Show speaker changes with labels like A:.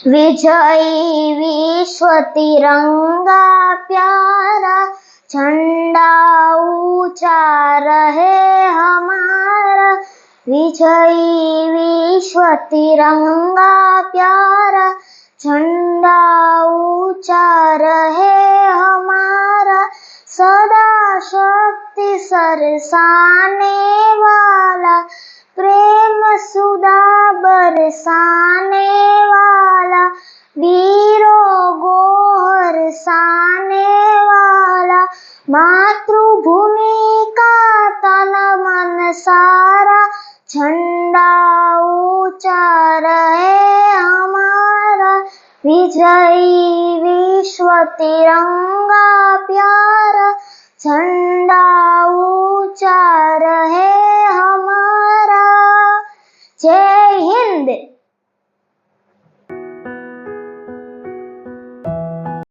A: विजयी विश्व तिरंगा प्यारा, झंडा ऊंचा रहे हमारा। विजयी विश्व तिरंगा प्यारा, झंडा ऊंचा रहे हमारा। सदा शक्ति सरसाने वाला, प्रेम सुधा बरसाने वाला, वीरों को हरसाने वाला। मातृभूमि का तन मन सारा, झंडा ऊंचा रहे हमारा। विजयी विश्व तिरंगा प्यारा, झंडा ऊंचा रहे हमारा। जय हिंद।